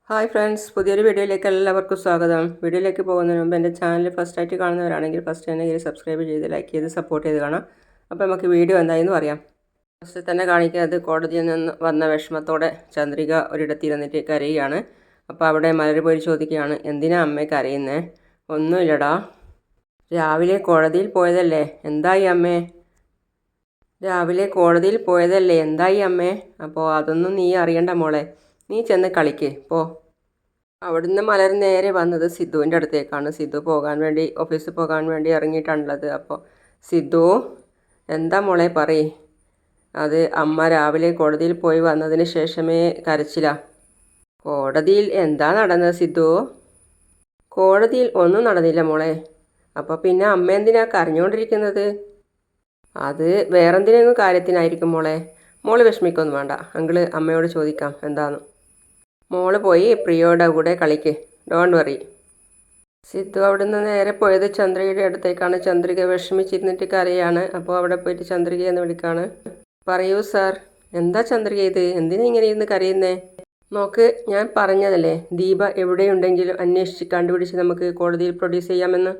Hi friends, പുതിയൊരു വീഡിയോയിലേക്ക് എല്ലാവർക്കും സ്വാഗതം. വീഡിയോയിലേക്ക് പോകുന്നതിന് മുമ്പ് എൻ്റെ ചാനൽ ഫസ്റ്റായിട്ട് കാണുന്നവരാണെങ്കിൽ ഫസ്റ്റ് തന്നെ സബ്സ്ക്രൈബ് ചെയ്ത് ലൈക്ക് ചെയ്ത് സപ്പോർട്ട് ചെയ്ത് കാണാം. അപ്പോൾ നമുക്ക് വീഡിയോ എന്തായെന്ന് പറയാം. ഫസ്റ്റ് തന്നെ കാണിക്കുന്നത് കോടതിയിൽ നിന്ന് വന്ന വിഷമത്തോടെ ചന്ദ്രിക ഒരിടത്തിരുന്നിട്ട് കരയുകയാണ്. അപ്പോൾ അവിടെ മലർ പോയി ചോദിക്കുകയാണ്, എന്തിനാ അമ്മേ കരയുന്നേ? ഒന്നുമില്ലടാ, രാവിലെ കോടതിയിൽ പോയതല്ലേ, എന്തായി അമ്മേ? രാവിലെ കോടതിയിൽ പോയതല്ലേ, എന്തായി അമ്മേ? അപ്പോൾ അതൊന്നും നീ അറിയണ്ട മോളെ, നീ ചെന്ന് കളിക്ക് പോ. അവിടുന്ന് മലർ നേരെ വന്നത് സിദ്ധുവിൻ്റെ അടുത്തേക്കാണ്. സിദ്ധു ഓഫീസിൽ പോകാൻ വേണ്ടി ഇറങ്ങിയിട്ടുള്ളത്. അപ്പോൾ സിദ്ധു, എന്താ മോളെ പറയ്? അത് അമ്മ രാവിലെ കോടതിയിൽ പോയി വന്നതിന് ശേഷമേ കരച്ചില്ല. കോടതിയിൽ എന്താ നടന്നത് സിദ്ധു? കോടതിയിൽ ഒന്നും നടന്നില്ല മോളെ. അപ്പോൾ പിന്നെ അമ്മ എന്തിനാ കരഞ്ഞുകൊണ്ടിരിക്കുന്നത്? അത് വേറെന്തിനെങ്കിലും കാര്യത്തിനായിരിക്കും മോളെ. മോള് വിഷമിക്കൊന്നും വേണ്ട, അങ്കിള് അമ്മയോട് ചോദിക്കാം എന്താന്ന്. മോള് പോയി പ്രിയോയുടെ കൂടെ കളിക്ക്, ഡോണ്ട് വറി. സിദ്ധു അവിടുന്ന് നേരെ പോയത് ചന്ദ്രികയുടെ അടുത്തേക്കാണ്. ചന്ദ്രിക വിഷമിച്ചിരുന്നിട്ട് കരയാണ്. അപ്പോൾ അവിടെ പോയിട്ട് ചന്ദ്രികയെന്ന് വിളിക്കാണ്. പറയൂ സാർ, എന്താ ചന്ദ്രിക ഇത്? എന്തിനാ ഇങ്ങനെ ഇരുന്ന് കരയുന്നേ? നോക്ക്, ഞാൻ പറഞ്ഞതല്ലേ, ദീപ എവിടെയുണ്ടെങ്കിലും അന്വേഷിച്ച് കണ്ടുപിടിച്ച് നമുക്ക് കോടതിയിൽ പ്രൊഡ്യൂസ് ചെയ്യാമെന്ന്.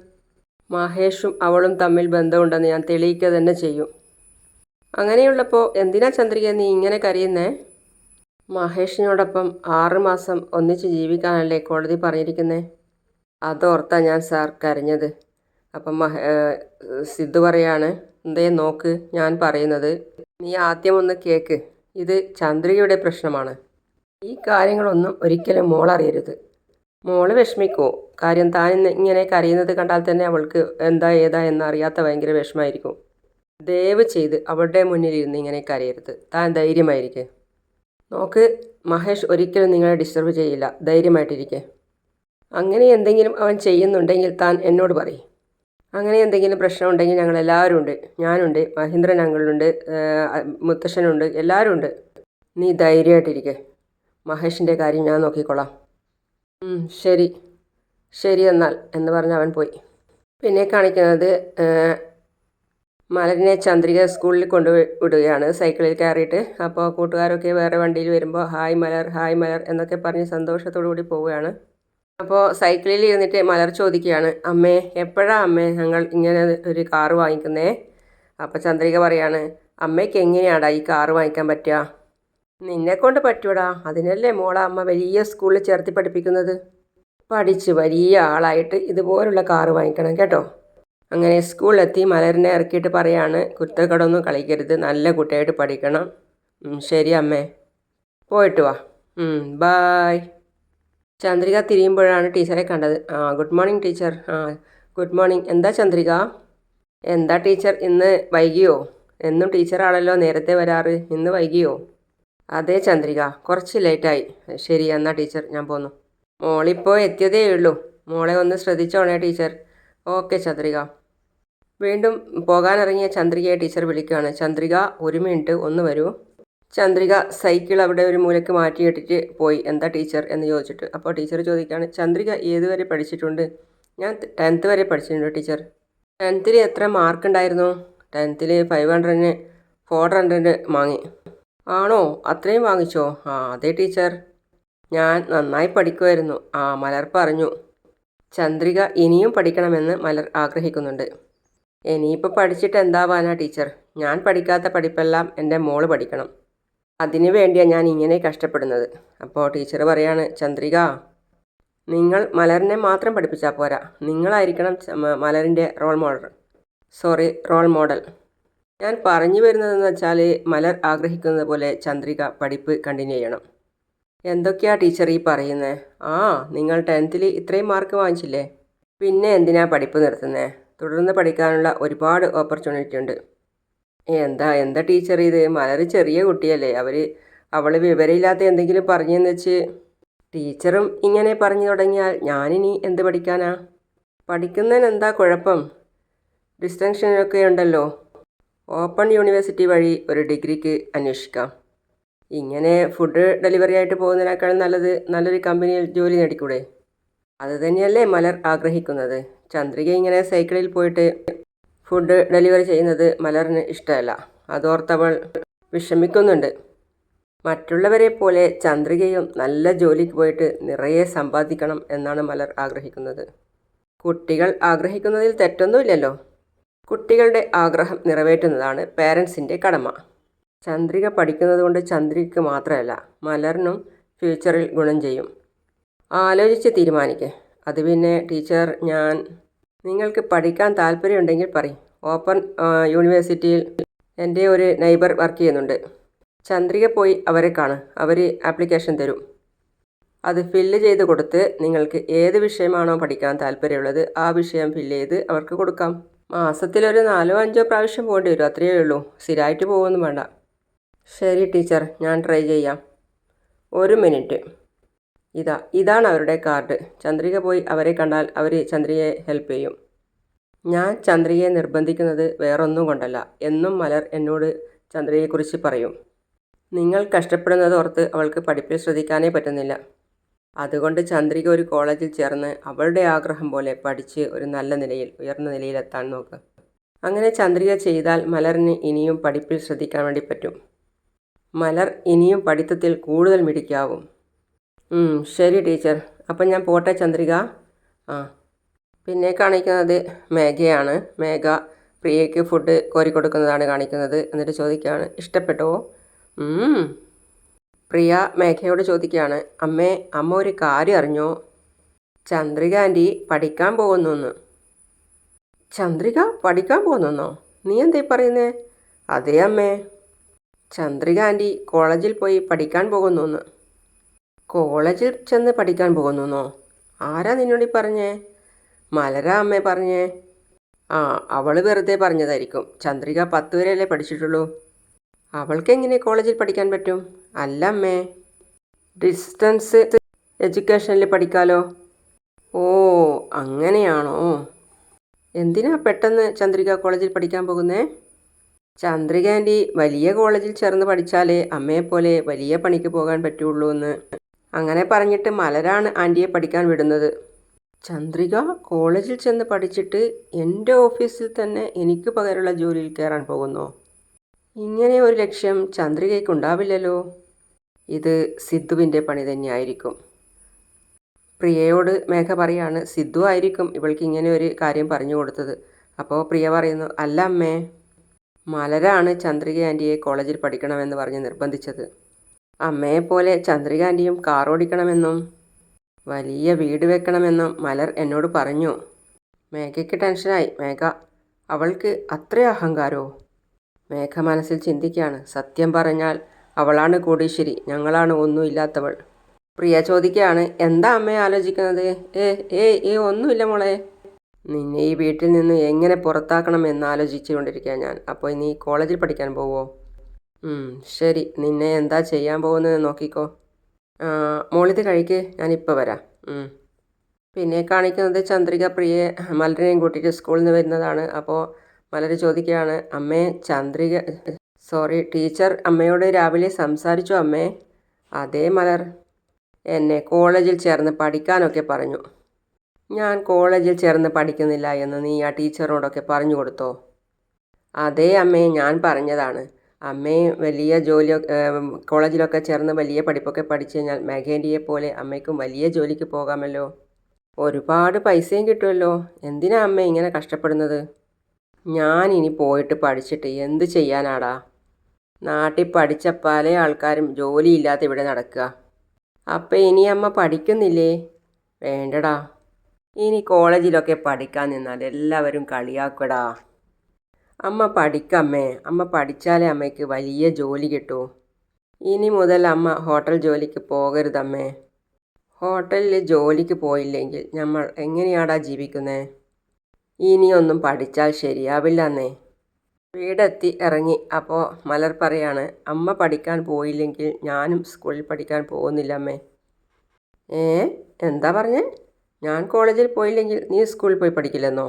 മഹേഷും അവളും തമ്മിൽ ബന്ധമുണ്ടെന്ന് ഞാൻ തെളിയിക്കുക തന്നെ ചെയ്യും. അങ്ങനെയുള്ളപ്പോൾ എന്തിനാ ചന്ദ്രിക നീ ഇങ്ങനെ കരയുന്നേ? മഹേഷിനോടൊപ്പം 6 മാസം ഒന്നിച്ച് ജീവിക്കാനല്ലേ കോടതി പറഞ്ഞിരിക്കുന്നത്. അതോർത്താ ഞാൻ സാർ കരഞ്ഞത്. അപ്പം സിദ്ധു പറയാണ്, എന്തേ നോക്ക് ഞാൻ പറയുന്നത്, നീ ആദ്യം ഒന്ന് കേക്ക്. ഇത് ചന്ദ്രികയുടെ പ്രശ്നമാണ്. ഈ കാര്യങ്ങളൊന്നും ഒരിക്കലും മോളറിയരുത്. മോള് വിഷമിക്കുമോ? കാര്യം താൻ ഇങ്ങനെ കരയുന്നത് കണ്ടാൽ തന്നെ അവൾക്ക് എന്താ ഏതാ എന്നറിയാത്ത ഭയങ്കര വിഷമമായിരിക്കും. ദയവ് ചെയ്ത് അവളുടെ മുന്നിലിരുന്ന് ഇങ്ങനെ കരയരുത്. താൻ ധൈര്യമായിരിക്കും. നോക്ക്, മഹേഷ് ഒരിക്കലും നിങ്ങളെ ഡിസ്റ്റർബ് ചെയ്യില്ല, ധൈര്യമായിട്ടിരിക്കെ. അങ്ങനെ എന്തെങ്കിലും അവൻ ചെയ്യുന്നുണ്ടെങ്കിൽ താൻ എന്നോട് പറയും. അങ്ങനെ എന്തെങ്കിലും പ്രശ്നമുണ്ടെങ്കിൽ ഞങ്ങളെല്ലാവരും ഉണ്ട്. ഞാനുണ്ട്, മഹേന്ദ്രൻ അങ്കിളുണ്ട്, മുത്തശ്ശനുണ്ട്, എല്ലാവരും ഉണ്ട്. നീ ധൈര്യമായിട്ടിരിക്കെ. മഹേഷിൻ്റെ കാര്യം ഞാൻ നോക്കിക്കോളാം. ശരി ശരി എന്നാൽ എന്ന് പറഞ്ഞ് അവൻ പോയി. പിന്നെ കാണിക്കുന്നത് മലരിനെ ചന്ദ്രിക സ്കൂളിൽ വിടുകയാണ് സൈക്കിളിൽ കയറിയിട്ട്. അപ്പോൾ കൂട്ടുകാരൊക്കെ വേറെ വണ്ടിയിൽ വരുമ്പോൾ ഹായ് മലർ എന്നൊക്കെ പറഞ്ഞ് സന്തോഷത്തോടു കൂടി പോവുകയാണ്. അപ്പോൾ സൈക്കിളിൽ ഇരുന്നിട്ട് മലർ ചോദിക്കുകയാണ്, അമ്മേ എപ്പോഴാണ് അമ്മേ ഞങ്ങൾ ഇങ്ങനെ ഒരു കാറ് വാങ്ങിക്കുന്നേ? അപ്പോൾ ചന്ദ്രിക പറയാണ്, അമ്മയ്ക്ക് എങ്ങനെയാടാ ഈ കാറ് വാങ്ങിക്കാൻ പറ്റുക? നിന്നെക്കൊണ്ട് പറ്റൂടാ, അതിനല്ലേ മോളെ അമ്മ വലിയ സ്കൂളിൽ ചേർത്തി പഠിപ്പിക്കുന്നത്. പഠിച്ച് വലിയ ആളായിട്ട് ഇതുപോലുള്ള കാറ് വാങ്ങിക്കണം കേട്ടോ. അങ്ങനെ സ്കൂളിലെത്തി മലരിനെ ഇറക്കിയിട്ട് പറയാണ്, കുരുത്തക്കേടൊന്നും കളിക്കരുത്, നല്ല കുട്ടിയായിട്ട് പഠിക്കണം. ശരി അമ്മേ, പോയിട്ട് വാ. ബായ്. ചന്ദ്രിക തിരിയുമ്പോഴാണ് ടീച്ചറെ കണ്ടത്. Good morning teacher. Good morning. എന്താ ചന്ദ്രിക? എന്താ ടീച്ചർ ഇന്ന് വൈകിയോ? എന്നും ടീച്ചറാണല്ലോ നേരത്തെ വരാറ്, ഇന്ന് വൈകിയോ? അതെ ചന്ദ്രിക, കുറച്ച് ലേറ്റായി. ശരി എന്നാൽ ടീച്ചർ, ഞാൻ പോന്നു. മോളിപ്പോൾ എത്തിയതേ ഉള്ളൂ, മോളെ ഒന്ന് ശ്രദ്ധിച്ചോണേ ടീച്ചർ. ഓക്കെ ചന്ദ്രിക. വീണ്ടും പോകാനിറങ്ങിയ ചന്ദ്രികയെ ടീച്ചർ വിളിക്കുകയാണ്. ചന്ദ്രിക, 1 മിനിറ്റ് ഒന്ന് വരൂ. ചന്ദ്രിക സൈക്കിൾ അവിടെ ഒരു മൂലയ്ക്ക് മാറ്റിയിട്ടിട്ട് പോയി. എന്താ ടീച്ചർ എന്ന് ചോദിച്ചിട്ട്. അപ്പോൾ ടീച്ചർ ചോദിക്കുകയാണ്, ചന്ദ്രിക ഏതുവരെ പഠിച്ചിട്ടുണ്ട്? ഞാൻ 10th വരെ പഠിച്ചിട്ടുണ്ട് ടീച്ചർ. 10th എത്ര മാർക്ക് ഉണ്ടായിരുന്നു? 10th 500-ന് 400 വാങ്ങി. ആണോ, അത്രയും വാങ്ങിച്ചോ? അതെ ടീച്ചർ, ഞാൻ നന്നായി പഠിക്കുമായിരുന്നു. മലർ പറഞ്ഞു. ചന്ദ്രിക ഇനിയും പഠിക്കണമെന്ന് മലർ ആഗ്രഹിക്കുന്നുണ്ട്. ഇനിയിപ്പോൾ പഠിച്ചിട്ട് എന്താവാനാ ടീച്ചർ? ഞാൻ പഠിക്കാത്ത പഠിപ്പെല്ലാം എൻ്റെ മോള് പഠിക്കണം. അതിനു വേണ്ടിയാണ് ഞാൻ ഇങ്ങനെ കഷ്ടപ്പെടുന്നത്. അപ്പോൾ ടീച്ചർ പറയാണ്, ചന്ദ്രിക, നിങ്ങൾ മലറിനെ മാത്രം പഠിപ്പിച്ചാൽ പോരാ, നിങ്ങളായിരിക്കണം മലറിൻ്റെ റോൾ മോഡൽ. ഞാൻ പറഞ്ഞു വരുന്നതെന്ന് വെച്ചാൽ മലർ ആഗ്രഹിക്കുന്നത് പോലെ ചന്ദ്രിക പഠിപ്പ് കണ്ടിന്യൂ ചെയ്യണം. എന്തൊക്കെയാ ടീച്ചർ ഈ പറയുന്നത്? നിങ്ങൾ 10th ഇത്രയും മാർക്ക് വാങ്ങിച്ചില്ലേ, പിന്നെ എന്തിനാ പഠിപ്പ് നിർത്തുന്നത്? തുടർന്ന് പഠിക്കാനുള്ള ഒരുപാട് ഓപ്പർച്യൂണിറ്റി ഉണ്ട്. എന്താ ടീച്ചർ ഇത്? മലർ ചെറിയ കുട്ടിയല്ലേ, അവൾ വിവരമില്ലാത്ത എന്തെങ്കിലും പറഞ്ഞെന്ന് വെച്ച് ടീച്ചറും ഇങ്ങനെ പറഞ്ഞു തുടങ്ങിയാൽ ഞാനിനി എന്ത് പഠിക്കാനാ? പഠിക്കുന്നതിന് എന്താ കുഴപ്പം? ഡിസ്റ്റൻഷനൊക്കെ ഉണ്ടല്ലോ. ഓപ്പൺ യൂണിവേഴ്സിറ്റി വഴി ഒരു ഡിഗ്രിക്ക് അന്വേഷിക്കാം. ഇങ്ങനെ ഫുഡ് ഡെലിവറി ആയിട്ട് പോകുന്നതിനേക്കാൾ നല്ലത് നല്ലൊരു കമ്പനിയിൽ ജോലി നേടിക്കൂടെ? അത് തന്നെയല്ലേ മലർ ആഗ്രഹിക്കുന്നത്. ചന്ദ്രിക ഇങ്ങനെ സൈക്കിളിൽ പോയിട്ട് ഫുഡ് ഡെലിവറി ചെയ്യുന്നത് മലറിന് ഇഷ്ടമല്ല. അതോർത്തവൾ വിഷമിക്കുന്നുണ്ട്. മറ്റുള്ളവരെ പോലെ ചന്ദ്രികയും നല്ല ജോലിക്ക് പോയിട്ട് നിറയെ സമ്പാദിക്കണം എന്നാണ് മലർ ആഗ്രഹിക്കുന്നത്. കുട്ടികൾ ആഗ്രഹിക്കുന്നതിൽ തെറ്റൊന്നുമില്ലല്ലോ. കുട്ടികളുടെ ആഗ്രഹം നിറവേറ്റുന്നതാണ് പേരൻസിൻ്റെ കടമ. ചന്ദ്രിക പഠിക്കുന്നത് കൊണ്ട് ചന്ദ്രികയ്ക്ക് മാത്രമല്ല മലറിനും ഫ്യൂച്ചറിൽ ഗുണം ചെയ്യും. ആലോചിച്ച് തീരുമാനിക്കേ. അത് പിന്നെ ടീച്ചർ, നിങ്ങൾക്ക് പഠിക്കാൻ താല്പര്യമുണ്ടെങ്കിൽ പറയും. ഓപ്പൺ യൂണിവേഴ്സിറ്റിയിൽ എൻ്റെ ഒരു നെയ്ബർ വർക്ക് ചെയ്യുന്നുണ്ട്. ചന്ദ്രിക പോയി അവരെ കാണും. അവർ ആപ്ലിക്കേഷൻ തരും. അത് ഫില്ല് ചെയ്ത് കൊടുത്ത് നിങ്ങൾക്ക് ഏത് വിഷയമാണോ പഠിക്കാൻ താല്പര്യമുള്ളത് ആ വിഷയം ഫില്ല് ചെയ്ത് അവർക്ക് കൊടുക്കാം. മാസത്തിലൊരു 4-5 പ്രാവശ്യം പോകേണ്ടി വരും, അത്രയേ ഉള്ളൂ. സ്ഥിരമായിട്ട് പോകുമൊന്നും വേണ്ട. ശരി ടീച്ചർ, ഞാൻ ട്രൈ ചെയ്യാം. 1 മിനിറ്റ്. ഇതാണ് അവരുടെ കാർഡ്. ചന്ദ്രിക പോയി അവരെ കണ്ടാൽ അവർ ചന്ദ്രികയെ ഹെൽപ്പ് ചെയ്യും. ഞാൻ ചന്ദ്രികയെ നിർബന്ധിക്കുന്നത് വേറൊന്നും കൊണ്ടല്ല. എന്നും മലർ എന്നോട് ചന്ദ്രികയെക്കുറിച്ച് പറയും. നിങ്ങൾ കഷ്ടപ്പെടുന്നത് ഓർത്ത് അവൾക്ക് പഠിപ്പിൽ ശ്രദ്ധിക്കാനേ പറ്റുന്നില്ല. അതുകൊണ്ട് ചന്ദ്രിക ഒരു കോളേജിൽ ചേർന്ന് അവളുടെ ആഗ്രഹം പോലെ പഠിച്ച് ഒരു നല്ല നിലയിൽ, ഉയർന്ന നിലയിലെത്താൻ നോക്കുക. അങ്ങനെ ചന്ദ്രിക ചെയ്താൽ മലറിന് ഇനിയും പഠിപ്പിൽ ശ്രദ്ധിക്കാൻ വേണ്ടി പറ്റും. മലർ ഇനിയും പഠിത്തത്തിൽ കൂടുതൽ മിടുക്കിയാവും. ശരി ടീച്ചർ, അപ്പം ഞാൻ പോട്ടെ ചന്ദ്രിക. പിന്നെ കാണിക്കുന്നത് മേഘയാണ്. മേഘ പ്രിയയ്ക്ക് ഫുഡ് കോരിക്കൊടുക്കുന്നതാണ് കാണിക്കുന്നത്. എന്നിട്ട് ചോദിക്കുകയാണ്, ഇഷ്ടപ്പെട്ടോ? പ്രിയ മേഘയോട് ചോദിക്കുകയാണ്, അമ്മ ഒരു കാര്യം അറിഞ്ഞോ? ചന്ദ്രിക ആൻറ്റി പഠിക്കാൻ പോകുന്നു. ചന്ദ്രിക പഠിക്കാൻ പോകുന്നോ? നീ എന്തേ പറയുന്നേ? അതേ അമ്മേ, ചന്ദ്രിക ആൻറ്റി കോളേജിൽ പോയി പഠിക്കാൻ പോകുന്നു. കോളേജിൽ ചെന്ന് പഠിക്കാൻ പോകുന്നോ? ആരാ നിന്നോട് പറഞ്ഞേ? മലരാ അമ്മേ പറഞ്ഞേ. അവൾ വെറുതെ പറഞ്ഞതായിരിക്കും. ചന്ദ്രിക 10 വരെയല്ലേ പഠിച്ചിട്ടുള്ളൂ. അവൾക്ക് എങ്ങനെ കോളേജിൽ പഠിക്കാൻ പറ്റും? അല്ല അമ്മേ, ഡിസ്റ്റൻസ് എഡ്യൂക്കേഷനിൽ പഠിക്കാലോ. ഓ, അങ്ങനെയാണോ? എന്തിനാ പെട്ടെന്ന് ചന്ദ്രിക കോളേജിൽ പഠിക്കാൻ പോകുന്നേ? ചന്ദ്രിക ആൻറ്റി വലിയ കോളേജിൽ ചേർന്ന് പഠിച്ചാലേ അമ്മയെപ്പോലെ വലിയ പണിക്ക് പോകാൻ പറ്റുള്ളൂ എന്ന്. അങ്ങനെ പറഞ്ഞിട്ട് മലരാണ് ആൻറ്റിയെ പഠിക്കാൻ വിടുന്നത്. ചന്ദ്രിക കോളേജിൽ ചെന്ന് പഠിച്ചിട്ട് എൻ്റെ ഓഫീസിൽ തന്നെ എനിക്ക് പകരമുള്ള ജോലിയിൽ കയറാൻ പോകുന്നോ? ഇങ്ങനെ ഒരു ലക്ഷ്യം ചന്ദ്രികയ്ക്കുണ്ടാവില്ലല്ലോ. ഇത് സിദ്ധുവിൻ്റെ പണി തന്നെയായിരിക്കും. പ്രിയയോട് മേഘ പറയാണ്, സിദ്ധു ആയിരിക്കും ഇവൾക്ക് ഇങ്ങനെ ഒരു കാര്യം പറഞ്ഞു കൊടുത്തത്. അപ്പോൾ പ്രിയ പറയുന്നു, അല്ല അമ്മേ, മലരാണ് ചന്ദ്രിക ആൻറ്റിയെ കോളേജിൽ പഠിക്കണമെന്ന് പറഞ്ഞ് നിർബന്ധിച്ചത്. അമ്മയെപ്പോലെ ചന്ദ്രിക ആൻറ്റിയും കാർ ഓടിക്കണമെന്നും വലിയ വീട് വെക്കണമെന്നും മലർ എന്നോട് പറഞ്ഞു. മേഘയ്ക്ക് ടെൻഷനായി. മേഘ, അവൾക്ക് അത്ര അഹങ്കാരോ? മേഘ മനസ്സിൽ ചിന്തിക്കുകയാണ്, സത്യം പറഞ്ഞാൽ അവളാണ് കോടീശ്വരി, ഞങ്ങളാണ് ഒന്നുമില്ലാത്തവൾ. പ്രിയ ചോദിക്കുകയാണ്, എന്താ അമ്മയെ ആലോചിക്കുന്നത്? ഒന്നുമില്ല മോളെ. നിന്നെ ഈ വീട്ടിൽ നിന്ന് എങ്ങനെ പുറത്താക്കണം എന്നാലോചിച്ചു കൊണ്ടിരിക്കുക ഞാൻ. അപ്പോൾ നീ കോളേജിൽ പഠിക്കാൻ പോവോ? ശരി, നിന്നെ എന്താ ചെയ്യാൻ പോകുന്നത് നോക്കിക്കോ. മോളിത് കഴിക്ക്, ഞാനിപ്പോൾ വരാം. പിന്നെ കാണിക്കുന്നത് ചന്ദ്രിക പ്രിയയെ മലരിനെയും കൂട്ടിയിട്ട് സ്കൂളിൽ നിന്ന് വരുന്നതാണ്. അപ്പോൾ മലർ ചോദിക്കുകയാണ്, ടീച്ചർ അമ്മയോട് രാവിലെ സംസാരിച്ചോ അമ്മേ? അതേ മലർ, എന്നെ കോളേജിൽ ചേർന്ന് പഠിക്കാനൊക്കെ പറഞ്ഞു. ഞാൻ കോളേജിൽ ചേർന്ന് പഠിക്കുന്നില്ല എന്ന് നീ ആ ടീച്ചറിനോടൊക്കെ പറഞ്ഞു കൊടുത്തോ? അതേ അമ്മേ, ഞാൻ പറഞ്ഞതാണ്. അമ്മയും വലിയ കോളേജിലൊക്കെ ചേർന്ന് വലിയ പഠിപ്പൊക്കെ പഠിച്ചു കഴിഞ്ഞാൽ മേഘേൻ്റിയെ പോലെ അമ്മയ്ക്കും വലിയ ജോലിക്ക് പോകാമല്ലോ. ഒരുപാട് പൈസയും കിട്ടുമല്ലോ. എന്തിനാ അമ്മ ഇങ്ങനെ കഷ്ടപ്പെടുന്നത്? ഞാൻ ഇനി പോയിട്ട് പഠിച്ചിട്ട് എന്ത് ചെയ്യാനാടാ? നാട്ടിൽ പഠിച്ച പല ആൾക്കാരും ജോലിയില്ലാതെ ഇവിടെ നടക്കുക. അപ്പം ഇനി അമ്മ പഠിക്കുന്നില്ലേ? വേണ്ടടാ, ഇനി കോളേജിലൊക്കെ പഠിക്കാൻ നിന്നാൽ എല്ലാവരും കളിയാക്കടാ. അമ്മ പഠിക്കമ്മേ, അമ്മ പഠിച്ചാലേ അമ്മയ്ക്ക് വലിയ ജോലി കിട്ടൂ. ഇനി മുതൽ അമ്മ ഹോട്ടൽ ജോലിക്ക് പോകരുതമ്മേ. ഹോട്ടലിൽ ജോലിക്ക് പോയില്ലെങ്കിൽ നമ്മൾ എങ്ങനെയാടാ ജീവിക്കുന്നേ? ഇനിയൊന്നും പഠിച്ചാൽ ശരിയാവില്ല എന്നേ. വീടെത്തി ഇറങ്ങി. അപ്പോൾ മലർ പറയാണ്, അമ്മ പഠിക്കാൻ പോയില്ലെങ്കിൽ ഞാനും സ്കൂളിൽ പഠിക്കാൻ പോകുന്നില്ലമ്മേ. എന്താ പറഞ്ഞേ? ഞാൻ കോളേജിൽ പോയില്ലെങ്കിൽ നീ സ്കൂളിൽ പോയി പഠിക്കില്ലെന്നോ?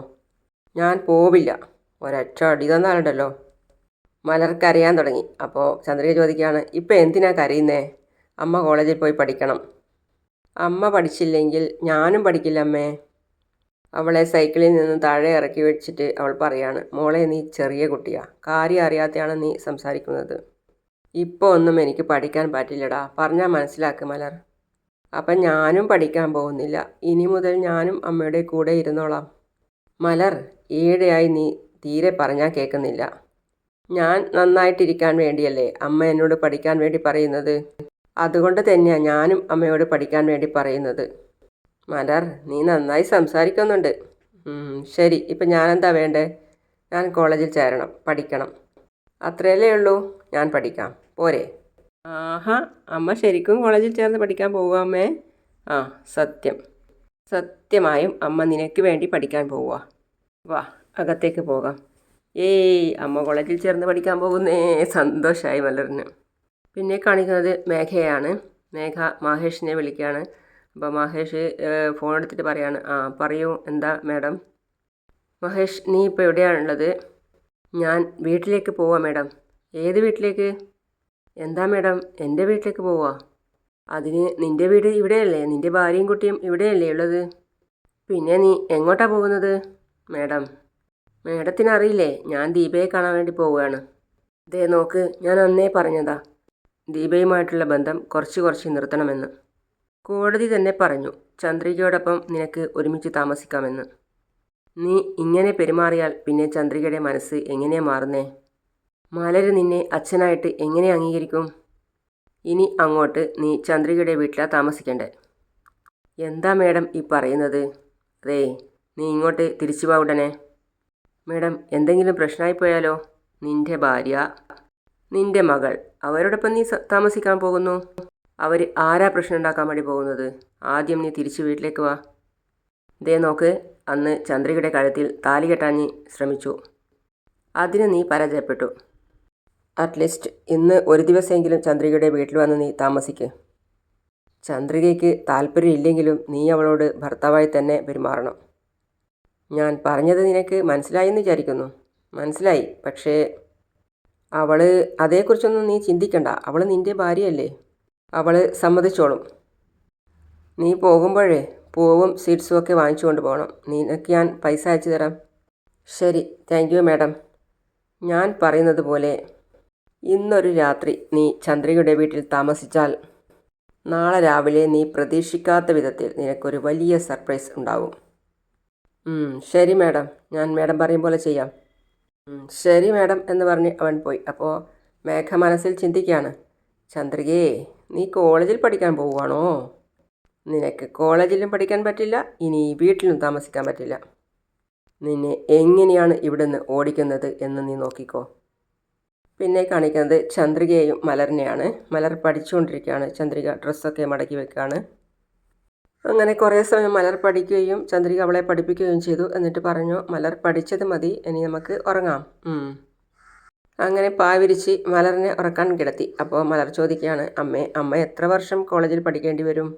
ഞാൻ പോവില്ല. ഒരൊറ്റ അടി തന്നാലുണ്ടല്ലോ. മലർ കരയാൻ തുടങ്ങി. അപ്പോൾ ചന്ദ്രിക ചോദിക്കുകയാണ്, ഇപ്പം എന്തിനാ കരയുന്നേ? അമ്മ കോളേജിൽ പോയി പഠിക്കണം. അമ്മ പഠിച്ചില്ലെങ്കിൽ ഞാനും പഠിക്കില്ല അമ്മേ. അവളെ സൈക്കിളിൽ നിന്ന് താഴെ ഇറക്കി വെച്ചിട്ട് അവൾ പറയാണ്, മോളെ നീ ചെറിയ കുട്ടിയാ, കാര്യം അറിയാതെയാണ് നീ സംസാരിക്കുന്നത്. ഇപ്പോൾ ഒന്നും എനിക്ക് പഠിക്കാൻ പറ്റില്ലടാ, പറഞ്ഞാൽ മനസ്സിലാക്ക് മലർ. അപ്പം ഞാനും പഠിക്കാൻ പോകുന്നില്ല. ഇനി മുതൽ ഞാനും അമ്മയുടെ കൂടെ ഇരുന്നോളാം. മലർ, ഈയിടെയായി നീ തീരെ പറഞ്ഞാൽ കേൾക്കുന്നില്ല. ഞാൻ നന്നായിട്ടിരിക്കാൻ വേണ്ടിയല്ലേ അമ്മ എന്നോട് പഠിക്കാൻ വേണ്ടി പറയുന്നത്. അതുകൊണ്ട് തന്നെയാണ് ഞാനും അമ്മയോട് പഠിക്കാൻ വേണ്ടി പറയുന്നത്. മലർ, നീ നന്നായി സംസാരിക്കുന്നുണ്ട്. ശരി, ഇപ്പം ഞാനെന്താ വേണ്ടേ? ഞാൻ കോളേജിൽ ചേരണം, പഠിക്കണം. അത്രയല്ലേ ഉള്ളൂ, ഞാൻ പഠിക്കാം, പോരെ? ആഹാ, അമ്മ ശരിക്കും കോളേജിൽ ചേർന്ന് പഠിക്കാൻ പോവുക അമ്മേ? ആ, സത്യം. സത്യമായും അമ്മ നിനക്ക് വേണ്ടി പഠിക്കാൻ പോവുക. വാ, അകത്തേക്ക് പോകാം. ഏയ്, അമ്മ കോളേജിൽ ചേർന്ന് പഠിക്കാൻ പോകുന്നേ. സന്തോഷമായി മലറിന്. പിന്നെ കാണിക്കുന്നത് മേഘയാണ്. മേഘ മഹേഷിനെ വിളിക്കുകയാണ്. അപ്പോൾ മഹേഷ് ഫോൺ എടുത്തിട്ട് പറയാണ്, പറയൂ, എന്താ മാഡം? മഹേഷ്, നീ ഇപ്പോൾ എവിടെയാണുള്ളത്? ഞാൻ വീട്ടിലേക്ക് പോവാം മാഡം. ഏത് വീട്ടിലേക്ക്? എന്താ മാഡം, എൻ്റെ വീട്ടിലേക്ക് പോവാ? അതിന് നിൻ്റെ വീട് ഇവിടെയല്ലേ, നിൻ്റെ ഭാര്യയും കുട്ടിയും ഇവിടെയല്ലേ ഉള്ളത്? പിന്നെ നീ എങ്ങോട്ടാണ് പോകുന്നത്? മാഡം, മാഡത്തിന് അറിയില്ലേ, ഞാൻ ദീപയെ കാണാൻ വേണ്ടി പോവുകയാണ്. ദേ നോക്ക്, ഞാൻ അന്നേ പറഞ്ഞതാ ദീപയുമായിട്ടുള്ള ബന്ധം കുറച്ച് നിർത്തണമെന്ന്. കോടതി തന്നെ പറഞ്ഞു ചന്ദ്രികയോടൊപ്പം നിനക്ക് ഒരുമിച്ച് താമസിക്കാമെന്ന്. നീ ഇങ്ങനെ പെരുമാറിയാൽ പിന്നെ ചന്ദ്രികയുടെ മനസ്സ് എങ്ങനെയാണ് മാറുന്നേ? മലര് നിന്നെ അച്ഛനായിട്ട് എങ്ങനെ അംഗീകരിക്കും? ഇനി അങ്ങോട്ട് നീ ചന്ദ്രികയുടെ വീട്ടിലാണ് താമസിക്കണ്ടേ. എന്താ മാഡം ഈ പറയുന്നത്? അതേ, നീ ഇങ്ങോട്ട് തിരിച്ചു വാ ഉടനെ. മാഡം, എന്തെങ്കിലും പ്രശ്നമായിപ്പോയാലോ? നിൻ്റെ ഭാര്യ, നിൻ്റെ മകൾ, അവരോടൊപ്പം നീ താമസിക്കാൻ പോകുന്നു. അവർ ആരാ പ്രശ്നം ഉണ്ടാക്കാൻ വേണ്ടി പോകുന്നത്? ആദ്യം നീ തിരിച്ച് വീട്ടിലേക്ക് വാ. ദേ നോക്ക്, അന്ന് ചന്ദ്രികയുടെ കഴുത്തിൽ താലി കെട്ടാൻ നീ ശ്രമിച്ചു. അതിന് നീ പരാജയപ്പെട്ടു. അറ്റ്ലീസ്റ്റ് ഇന്ന് ഒരു ദിവസമെങ്കിലും ചന്ദ്രികയുടെ വീട്ടിൽ വന്ന് നീ താമസിക്ക്. ചന്ദ്രികയ്ക്ക് താല്പര്യമില്ലെങ്കിലും നീ അവളോട് ഭർത്താവായി തന്നെ പെരുമാറണം. ഞാൻ പറഞ്ഞത് നിനക്ക് മനസ്സിലായെന്ന് വിചാരിക്കുന്നു. മനസ്സിലായി, പക്ഷേ അവൾ അതേക്കുറിച്ചൊന്നും നീ ചിന്തിക്കണ്ട. അവൾ നിൻ്റെ ഭാര്യയല്ലേ, അവൾ സമ്മതിച്ചോളും. നീ പോകുമ്പോഴേ പൂവും സ്വീറ്റ്സും ഒക്കെ വാങ്ങിച്ചു പോകണം. നിനക്ക് ഞാൻ പൈസ അയച്ചു തരാം. ശരി, താങ്ക് യു മാഡം. ഞാൻ പറയുന്നത് പോലെ ഇന്നൊരു രാത്രി നീ ചന്ദ്രികയുടെ വീട്ടിൽ താമസിച്ചാൽ നാളെ രാവിലെ നീ പ്രതീക്ഷിക്കാത്ത വിധത്തിൽ നിനക്കൊരു വലിയ സർപ്രൈസ് ഉണ്ടാവും. ശരി മാഡം, ഞാൻ മാഡം പറയും പോലെ ചെയ്യാം. ശരി മാഡം എന്ന് പറഞ്ഞ് അവൻ പോയി. അപ്പോൾ മേഘ മനസ്സിൽ ചിന്തിക്കുകയാണ്, ചന്ദ്രികയെ, നീ കോളേജിൽ പഠിക്കാൻ പോവുകയാണോ? നിനക്ക് കോളേജിലും പഠിക്കാൻ പറ്റില്ല, ഇനി വീട്ടിലും താമസിക്കാൻ പറ്റില്ല. നിന്നെ എങ്ങനെയാണ് ഇവിടുന്ന് ഓടിക്കുന്നത് എന്ന് നീ നോക്കിക്കോ. പിന്നെ കാണിക്കുന്നത് ചന്ദ്രികയെയും മലറിനെയാണ്. മലർ പഠിച്ചുകൊണ്ടിരിക്കുകയാണ്. ചന്ദ്രിക ഡ്രസ്സൊക്കെ മടക്കി വെക്കുകയാണ്. അങ്ങനെ കുറേ സമയം മലർ പഠിക്കുകയും ചന്ദ്രിക അവളെ പഠിപ്പിക്കുകയും ചെയ്തു. എന്നിട്ട് പറഞ്ഞു, മലർ പഠിച്ചത് മതി, ഇനി നമുക്ക് ഉറങ്ങാം. അങ്ങനെ പാവിരിച്ച് മലറിനെ ഉറക്കാൻ കിടത്തി. അപ്പോൾ മലർ ചോദിക്കുകയാണ്, അമ്മ എത്ര വർഷം കോളേജിൽ പഠിക്കേണ്ടി വരും?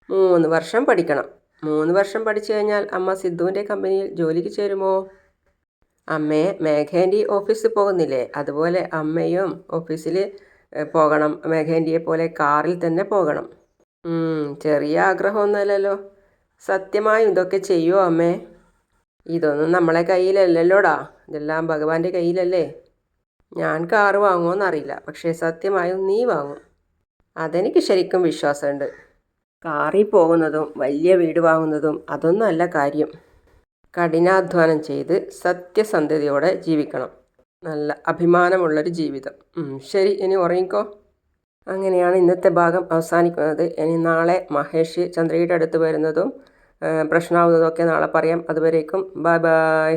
3 വർഷം പഠിക്കണം. 3 വർഷം പഠിച്ചു കഴിഞ്ഞാൽ അമ്മ സിദ്ധുവിൻ്റെ കമ്പനിയിൽ ജോലിക്ക് ചേരുമോ? അമ്മയെ മേഘേൻ്റെ ഓഫീസിൽ പോകുന്നില്ലേ, അതുപോലെ അമ്മയും ഓഫീസിൽ പോകണം. മേഘേൻ്റെയെ പോലെ കാറിൽ തന്നെ പോകണം. ചെറിയ ആഗ്രഹമൊന്നുമല്ലല്ലോ. സത്യമായും ഇതൊക്കെ ചെയ്യുമോ അമ്മേ? ഇതൊന്നും നമ്മളെ കയ്യിലല്ലല്ലോടാ, ഇതെല്ലാം ഭഗവാന്റെ കയ്യിലല്ലേ. ഞാൻ കാറ് വാങ്ങുമോയെന്നറിയില്ല, പക്ഷേ സത്യമായും നീ വാങ്ങും, അതെനിക്ക് ശരിക്കും വിശ്വാസമുണ്ട്. കാറിൽ പോകുന്നതും വലിയ വീട് വാങ്ങുന്നതും അതൊന്നുമല്ല കാര്യം. കഠിനാധ്വാനം ചെയ്ത് സത്യസന്ധതയോടെ ജീവിക്കണം. നല്ല അഭിമാനമുള്ളൊരു ജീവിതം. ശരി, ഇനി ഉറങ്ങിക്കോ. അങ്ങനെയാണ് ഇന്നത്തെ ഭാഗം അവസാനിക്കുന്നത്. ഇനി നാളെ മഹേഷ് ചന്ദ്രയുടെ അടുത്ത് വരുന്നതും പ്രശ്നമാവുന്നതും ഒക്കെ നാളെ പറയാം. അതുവരേക്കും ബൈ ബൈ.